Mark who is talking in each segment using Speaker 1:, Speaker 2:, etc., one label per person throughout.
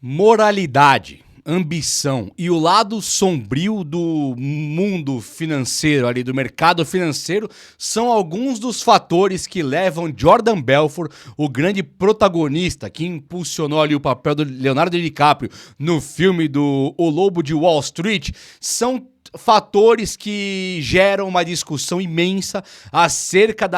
Speaker 1: Moralidade, ambição e o lado sombrio do mundo financeiro, ali do mercado financeiro, são alguns dos fatores que levam Jordan Belfort, o grande protagonista que impulsionou ali o papel do Leonardo DiCaprio no filme do O Lobo de Wall Street, são fatores que geram uma discussão imensa acerca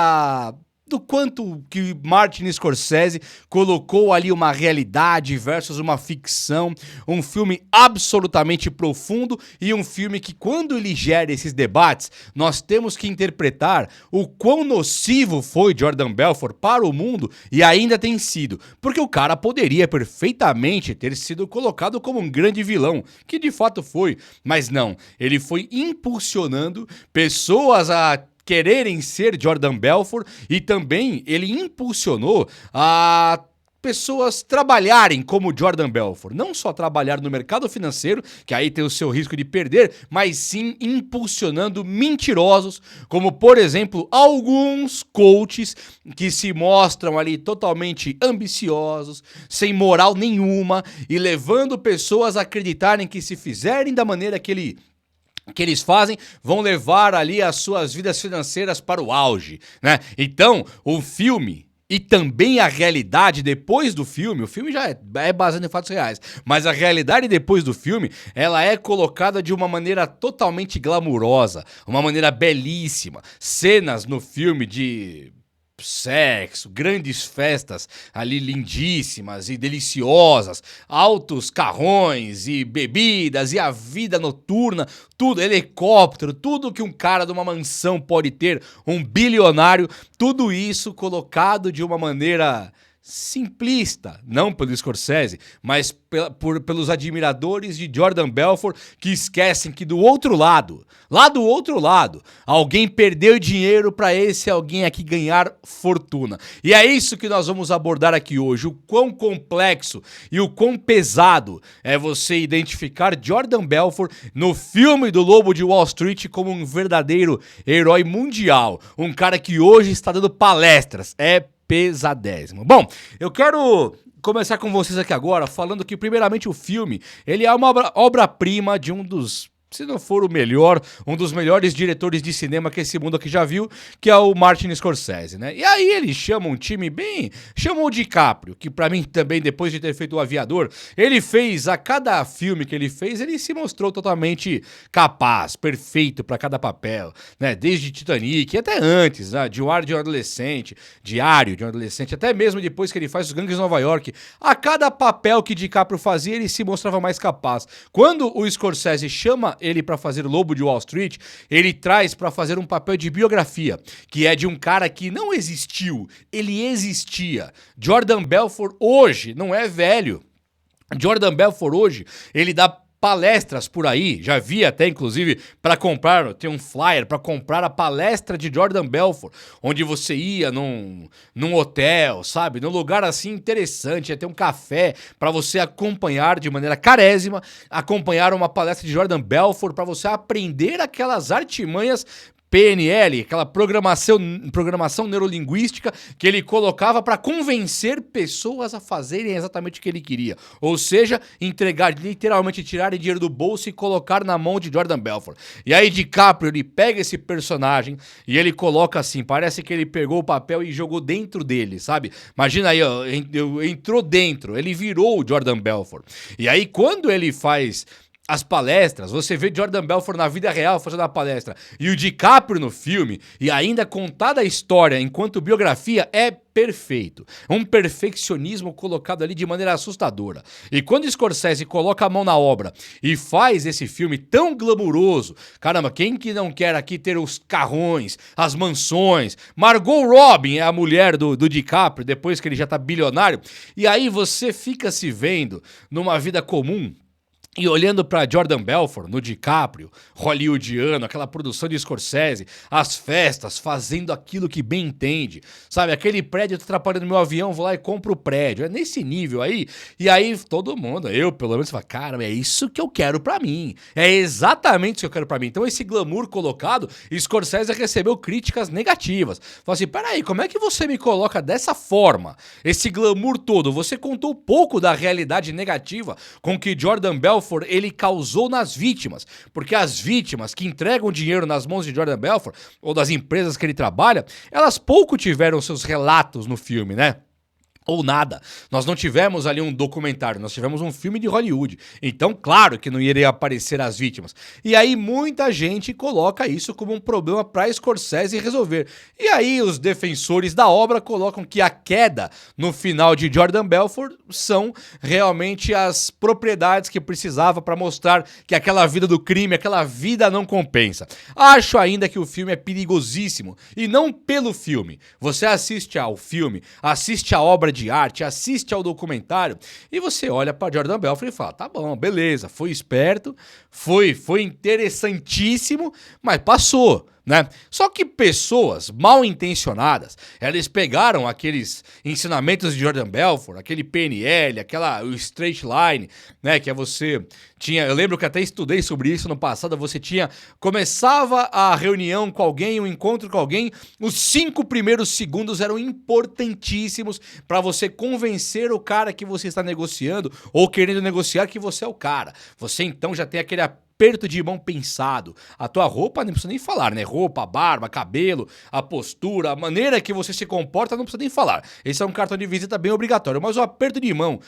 Speaker 1: do quanto que Martin Scorsese colocou ali uma realidade versus uma ficção, um filme absolutamente profundo e um filme que, quando ele gera esses debates, nós temos que interpretar o quão nocivo foi Jordan Belfort para o mundo e ainda tem sido, porque o cara poderia perfeitamente ter sido colocado como um grande vilão, que de fato foi, mas não, ele foi impulsionando pessoas a quererem ser Jordan Belfort e também ele impulsionou a pessoas trabalharem como Jordan Belfort. Não só trabalhar no mercado financeiro, que aí tem o seu risco de perder, mas sim impulsionando mentirosos, como por exemplo alguns coaches que se mostram ali totalmente ambiciosos, sem moral nenhuma e levando pessoas a acreditarem que se fizerem da maneira que eles fazem, vão levar ali as suas vidas financeiras para o auge, né? Então, o filme e também a realidade depois do filme, o filme já é baseado em fatos reais, mas a realidade depois do filme, ela é colocada de uma maneira totalmente glamurosa, uma maneira belíssima. Cenas no filme de sexo, grandes festas ali lindíssimas e deliciosas, altos carrões e bebidas e a vida noturna, tudo, helicóptero, tudo que um cara de uma mansão pode ter, um bilionário, tudo isso colocado de uma maneira simplista, não pelo Scorsese, mas pelos admiradores de Jordan Belfort que esquecem que do outro lado, lá do outro lado, alguém perdeu dinheiro para esse alguém aqui ganhar fortuna. E é isso que nós vamos abordar aqui hoje, o quão complexo e o quão pesado é você identificar Jordan Belfort no filme do Lobo de Wall Street como um verdadeiro herói mundial, um cara que hoje está dando palestras, é pesadésimo. Bom, eu quero começar com vocês aqui agora falando que primeiramente o filme, ele é uma obra-prima de um dos, se não for o melhor, um dos melhores diretores de cinema que esse mundo aqui já viu, que é o Martin Scorsese, né? E aí ele chama um time bem... Chamou o DiCaprio, que pra mim também, depois de ter feito O Aviador, ele fez, a cada filme que ele fez, ele se mostrou totalmente capaz, perfeito pra cada papel, né? Desde Titanic, até antes, né? Diário de um Adolescente, até mesmo depois que ele faz Os Gangues de Nova York. A cada papel que DiCaprio fazia, ele se mostrava mais capaz. Quando o Scorsese chama ele para fazer Lobo de Wall Street, ele traz para fazer um papel de biografia, que é de um cara que não existiu, ele existia. Jordan Belfort hoje não é velho. Jordan Belfort hoje, ele dá palestras por aí, já vi até inclusive para comprar, tem um flyer para comprar a palestra de Jordan Belfort, onde você ia num hotel, sabe, num lugar assim interessante, ia ter um café para você acompanhar de maneira carésima, acompanhar uma palestra de Jordan Belfort para você aprender aquelas artimanhas PNL, aquela programação neurolinguística que ele colocava para convencer pessoas a fazerem exatamente o que ele queria. Ou seja, entregar, literalmente tirarem dinheiro do bolso e colocar na mão de Jordan Belfort. E aí DiCaprio, ele pega esse personagem e ele coloca assim, parece que ele pegou o papel e jogou dentro dele, sabe? Imagina aí, ó, entrou dentro, ele virou o Jordan Belfort. E aí quando ele faz as palestras, você vê Jordan Belfort na vida real fazendo a palestra e o DiCaprio no filme, e ainda contada a história enquanto biografia, é perfeito. Um perfeccionismo colocado ali de maneira assustadora. E quando Scorsese coloca a mão na obra e faz esse filme tão glamuroso, caramba, quem que não quer aqui ter os carrões, as mansões? Margot Robbie é a mulher do DiCaprio, depois que ele já tá bilionário, e aí você fica se vendo numa vida comum, E olhando pra Jordan Belfort, no DiCaprio, hollywoodiano, aquela produção de Scorsese, as festas, fazendo aquilo que bem entende, sabe? Aquele prédio tá atrapalhando meu avião, vou lá e compro o prédio. É nesse nível aí. E aí todo mundo, eu pelo menos, falo, cara, é isso que eu quero pra mim. É exatamente isso que eu quero pra mim. Então esse glamour colocado, Scorsese recebeu críticas negativas. Falou assim, peraí, como é que você me coloca dessa forma? Esse glamour todo, você contou pouco da realidade negativa com que Jordan Belfort ele causou nas vítimas, porque as vítimas que entregam dinheiro nas mãos de Jordan Belfort ou das empresas que ele trabalha, elas pouco tiveram seus relatos no filme, né? Ou nada. Nós não tivemos ali um documentário, nós tivemos um filme de Hollywood. Então, claro que não iria aparecer as vítimas. E aí muita gente coloca isso como um problema para Scorsese resolver. E aí os defensores da obra colocam que a queda no final de Jordan Belfort são realmente as propriedades que precisava para mostrar que aquela vida do crime, aquela vida não compensa. Acho ainda que o filme é perigosíssimo. E não pelo filme. Você assiste ao filme, assiste a obra de arte, assiste ao documentário e você olha para Jordan Belfort e fala, tá bom, beleza, foi esperto, foi interessantíssimo, mas passou, né? Só que pessoas mal intencionadas, elas pegaram aqueles ensinamentos de Jordan Belfort, aquele PNL, o straight line, né, que é você tinha, eu lembro que até estudei sobre isso no passado, começava a reunião com alguém, um encontro com alguém, os 5 primeiros segundos eram importantíssimos para você convencer o cara que você está negociando ou querendo negociar que você é o cara. Você então já tem aquele aperto de mão pensado. A tua roupa, não precisa nem falar, né? Roupa, barba, cabelo, a postura, a maneira que você se comporta, não precisa nem falar. Esse é um cartão de visita bem obrigatório, mas o aperto de mão,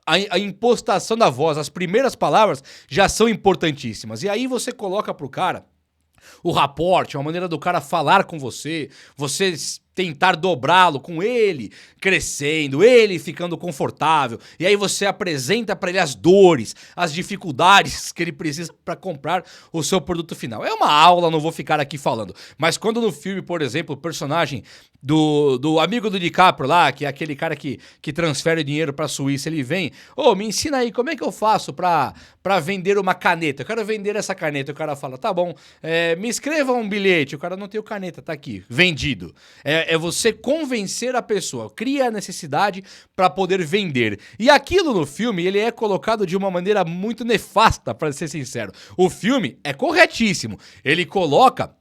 Speaker 1: a impostação da voz, as primeiras palavras já são importantíssimas. E aí você coloca pro cara o rapport, a maneira do cara falar com você, você tentar dobrá-lo com ele crescendo, ele ficando confortável, e aí você apresenta para ele as dores, as dificuldades que ele precisa para comprar o seu produto final. É uma aula, não vou ficar aqui falando, mas quando no filme, por exemplo, o personagem do amigo do DiCaprio lá, que é aquele cara que transfere dinheiro pra Suíça, ele vem, me ensina aí, como é que eu faço pra vender uma caneta? Eu quero vender essa caneta. O cara fala, tá bom, me escreva um bilhete. O cara não tem o caneta, tá aqui, vendido. É você convencer a pessoa, cria a necessidade pra poder vender. E aquilo no filme, ele é colocado de uma maneira muito nefasta, pra ser sincero. O filme é corretíssimo. Ele coloca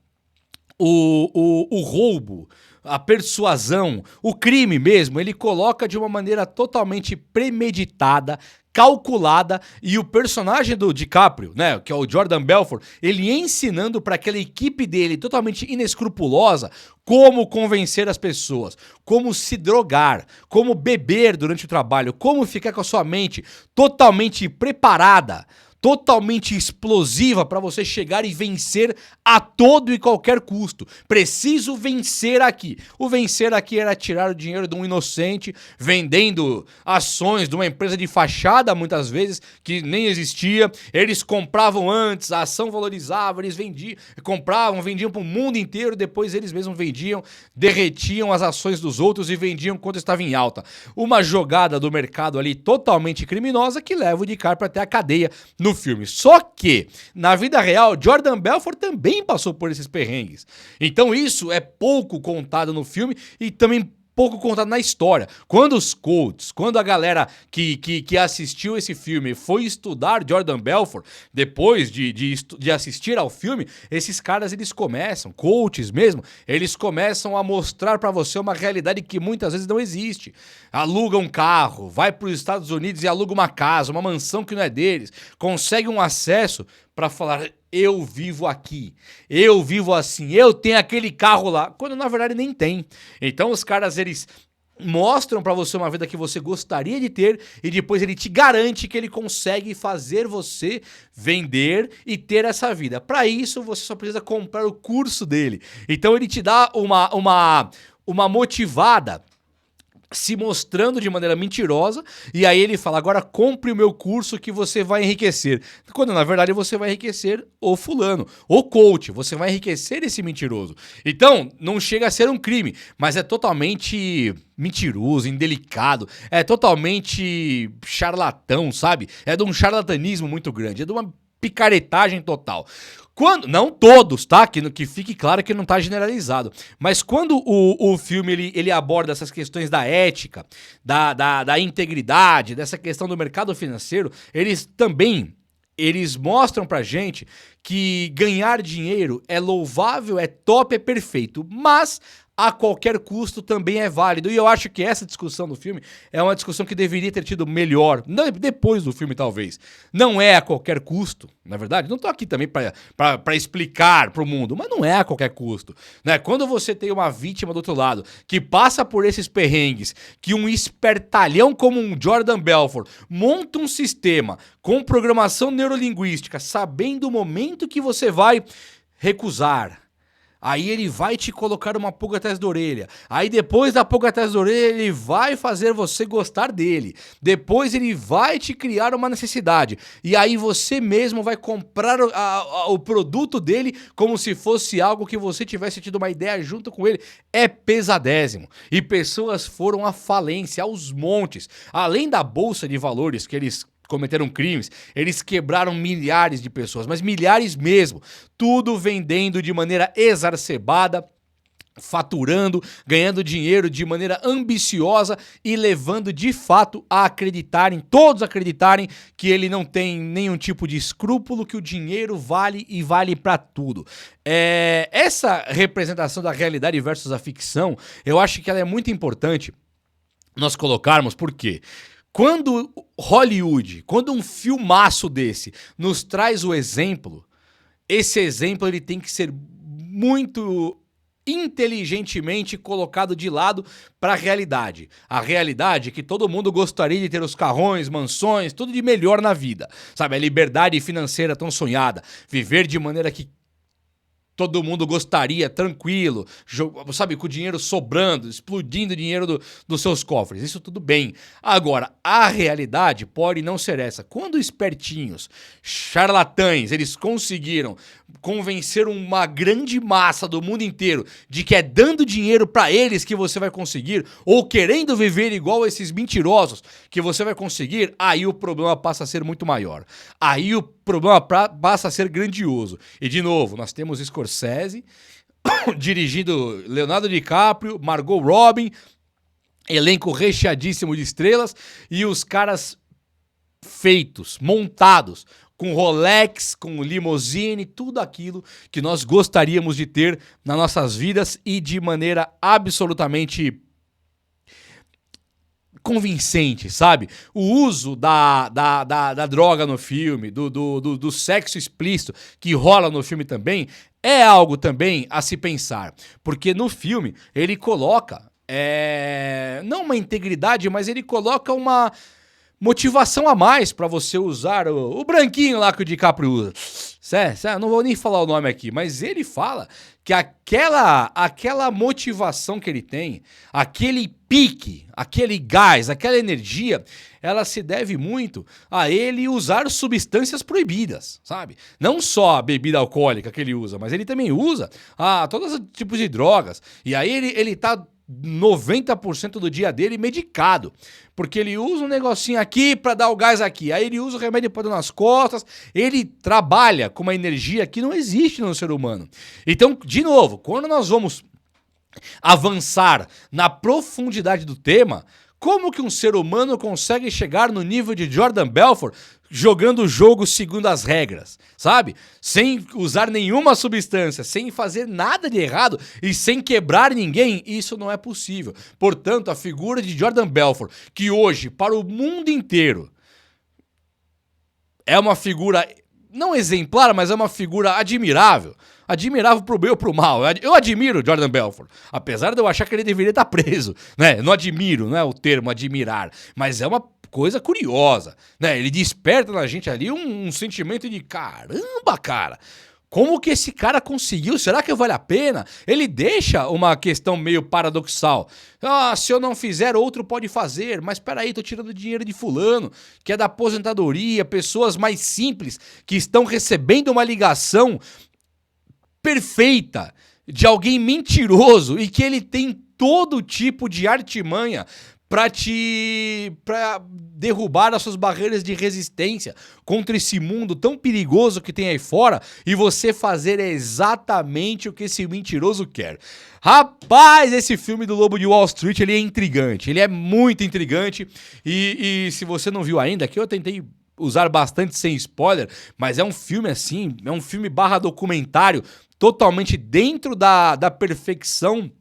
Speaker 1: o roubo, a persuasão, o crime mesmo, ele coloca de uma maneira totalmente premeditada, calculada, e o personagem do DiCaprio, né, que é o Jordan Belfort, ele ensinando para aquela equipe dele totalmente inescrupulosa como convencer as pessoas, como se drogar, como beber durante o trabalho, como ficar com a sua mente totalmente preparada, totalmente explosiva para você chegar e vencer a todo e qualquer custo. Preciso vencer aqui. O vencer aqui era tirar o dinheiro de um inocente, vendendo ações de uma empresa de fachada, muitas vezes, que nem existia. Eles compravam antes, a ação valorizava, eles vendiam, compravam, vendiam para o mundo inteiro, depois eles mesmos vendiam, derretiam as ações dos outros e vendiam quando estava em alta. Uma jogada do mercado ali totalmente criminosa que leva o DiCaprio até a cadeia no filme. Só que, na vida real, Jordan Belfort também passou por esses perrengues. Então isso é pouco contado no filme e também pouco contado na história. Quando os coaches, quando a galera que assistiu esse filme foi estudar Jordan Belfort, depois de assistir ao filme, esses caras, eles começam, coaches mesmo, eles começam a mostrar pra você uma realidade que muitas vezes não existe. Aluga um carro, vai pros Estados Unidos e aluga uma casa, uma mansão que não é deles, consegue um acesso pra falar, eu vivo aqui, eu vivo assim, eu tenho aquele carro lá, quando na verdade nem tem. Então os caras, eles mostram pra você uma vida que você gostaria de ter e depois ele te garante que ele consegue fazer você vender e ter essa vida. Pra isso você só precisa comprar o curso dele. Então ele te dá uma motivada se mostrando de maneira mentirosa, e aí ele fala, agora compre o meu curso que você vai enriquecer. Quando na verdade você vai enriquecer o fulano, o coach, você vai enriquecer esse mentiroso. Então, não chega a ser um crime, mas é totalmente mentiroso, indelicado, é totalmente charlatão, sabe? É de um charlatanismo muito grande, é de uma picaretagem total. Quando, não todos, tá? Que fique claro que não tá generalizado. Mas quando o filme ele aborda essas questões da ética, da integridade, dessa questão do mercado financeiro, eles mostram pra gente que ganhar dinheiro é louvável, é top, é perfeito, mas a qualquer custo também é válido. E eu acho que essa discussão do filme é uma discussão que deveria ter tido melhor, depois do filme talvez. Não é a qualquer custo, na verdade. Não tô aqui também para explicar pro mundo, mas não é a qualquer custo, né? Quando você tem uma vítima do outro lado que passa por esses perrengues, que um espertalhão como um Jordan Belfort monta um sistema com programação neurolinguística, sabendo o momento que você vai recusar. Aí ele vai te colocar uma pulga atrás da orelha. Aí depois da pulga atrás da orelha, ele vai fazer você gostar dele. Depois ele vai te criar uma necessidade. E aí você mesmo vai comprar o produto dele como se fosse algo que você tivesse tido uma ideia junto com ele. É pesadésimo. E pessoas foram à falência, aos montes. Além da bolsa de valores que eles cometeram crimes, eles quebraram milhares de pessoas, mas milhares mesmo, tudo vendendo de maneira exacerbada, faturando, ganhando dinheiro de maneira ambiciosa e levando de fato a acreditarem, todos acreditarem que ele não tem nenhum tipo de escrúpulo, que o dinheiro vale e vale pra tudo. Essa representação da realidade versus a ficção, eu acho que ela é muito importante nós colocarmos, por quê? Quando Hollywood, quando um filmaço desse nos traz o exemplo, esse exemplo ele tem que ser muito inteligentemente colocado de lado para a realidade. A realidade é que todo mundo gostaria de ter os carrões, mansões, tudo de melhor na vida. Sabe, a liberdade financeira tão sonhada, viver de maneira que todo mundo gostaria, tranquilo, sabe, com o dinheiro sobrando, explodindo o dinheiro dos seus cofres. Isso tudo bem. Agora, a realidade pode não ser essa. Quando espertinhos, charlatães, eles conseguiram convencer uma grande massa do mundo inteiro de que é dando dinheiro pra eles que você vai conseguir, ou querendo viver igual esses mentirosos que você vai conseguir, aí o problema passa a ser muito maior. Aí o problema passa a ser grandioso. E de novo, nós temos Scorsese, dirigido Leonardo DiCaprio, Margot Robbie, elenco recheadíssimo de estrelas, e os caras feitos, montados, com Rolex, com limousine, tudo aquilo que nós gostaríamos de ter nas nossas vidas e de maneira absolutamente convincente, sabe? O uso da droga no filme, do sexo explícito que rola no filme também, é algo também a se pensar. Porque no filme ele coloca, não uma integridade, mas ele coloca uma motivação a mais pra você usar o branquinho lá que o DiCaprio usa. Não vou nem falar o nome aqui, mas ele fala que aquela motivação que ele tem, aquele pique, aquele gás, aquela energia, ela se deve muito a ele usar substâncias proibidas, sabe? Não só a bebida alcoólica que ele usa, mas ele também usa todos os tipos de drogas. E aí ele tá 90% do dia dele medicado, porque ele usa um negocinho aqui pra dar o gás aqui, aí ele usa o remédio pra dar nas costas, ele trabalha com uma energia que não existe no ser humano. Então, de novo, quando nós vamos avançar na profundidade do tema, como que um ser humano consegue chegar no nível de Jordan Belfort jogando o jogo segundo as regras, sabe? Sem usar nenhuma substância, sem fazer nada de errado e sem quebrar ninguém, isso não é possível. Portanto, a figura de Jordan Belfort, que hoje, para o mundo inteiro, é uma figura não exemplar, mas é uma figura admirável. Admirável pro bem ou pro mal. Eu admiro Jordan Belfort, apesar de eu achar que ele deveria estar preso, né? Eu não admiro, não é o termo admirar, mas é uma coisa curiosa, né? Ele desperta na gente ali um sentimento de caramba, cara. Como que esse cara conseguiu? Será que vale a pena? Ele deixa uma questão meio paradoxal. Ah, se eu não fizer, outro pode fazer. Mas peraí, tô tirando dinheiro de fulano, que é da aposentadoria, pessoas mais simples que estão recebendo uma ligação perfeita de alguém mentiroso e que ele tem todo tipo de artimanha para derrubar as suas barreiras de resistência contra esse mundo tão perigoso que tem aí fora e você fazer exatamente o que esse mentiroso quer. Rapaz, esse filme do Lobo de Wall Street, ele é intrigante, ele é muito intrigante e se você não viu ainda, aqui eu tentei usar bastante sem spoiler, mas é um filme assim, é um filme barra documentário totalmente dentro da perfeição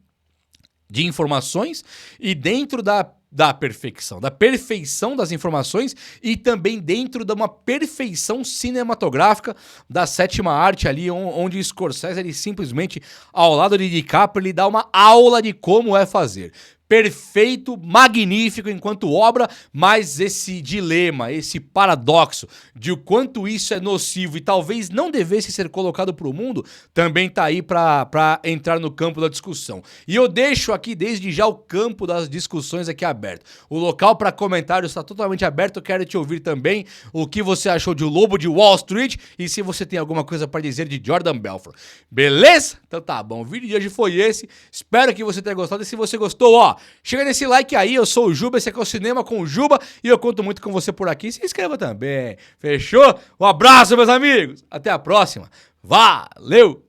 Speaker 1: de informações e dentro da perfeição das informações e também dentro de uma perfeição cinematográfica da sétima arte ali, onde Scorsese, ele simplesmente, ao lado de DiCaprio, ele dá uma aula de como é fazer. Perfeito, magnífico enquanto obra, mas esse dilema, esse paradoxo de o quanto isso é nocivo e talvez não devesse ser colocado para o mundo, também tá aí para entrar no campo da discussão. E eu deixo aqui desde já o campo das discussões aqui aberto. O local para comentários está totalmente aberto, eu quero te ouvir também o que você achou de O Lobo de Wall Street e se você tem alguma coisa para dizer de Jordan Belfort. Beleza? Então tá bom, o vídeo de hoje foi esse, espero que você tenha gostado e se você gostou, ó, chega nesse like aí, eu sou o Juba, esse aqui é o Cinema com o Juba e eu conto muito com você por aqui. Se inscreva também, fechou? Um abraço, meus amigos, até a próxima, valeu!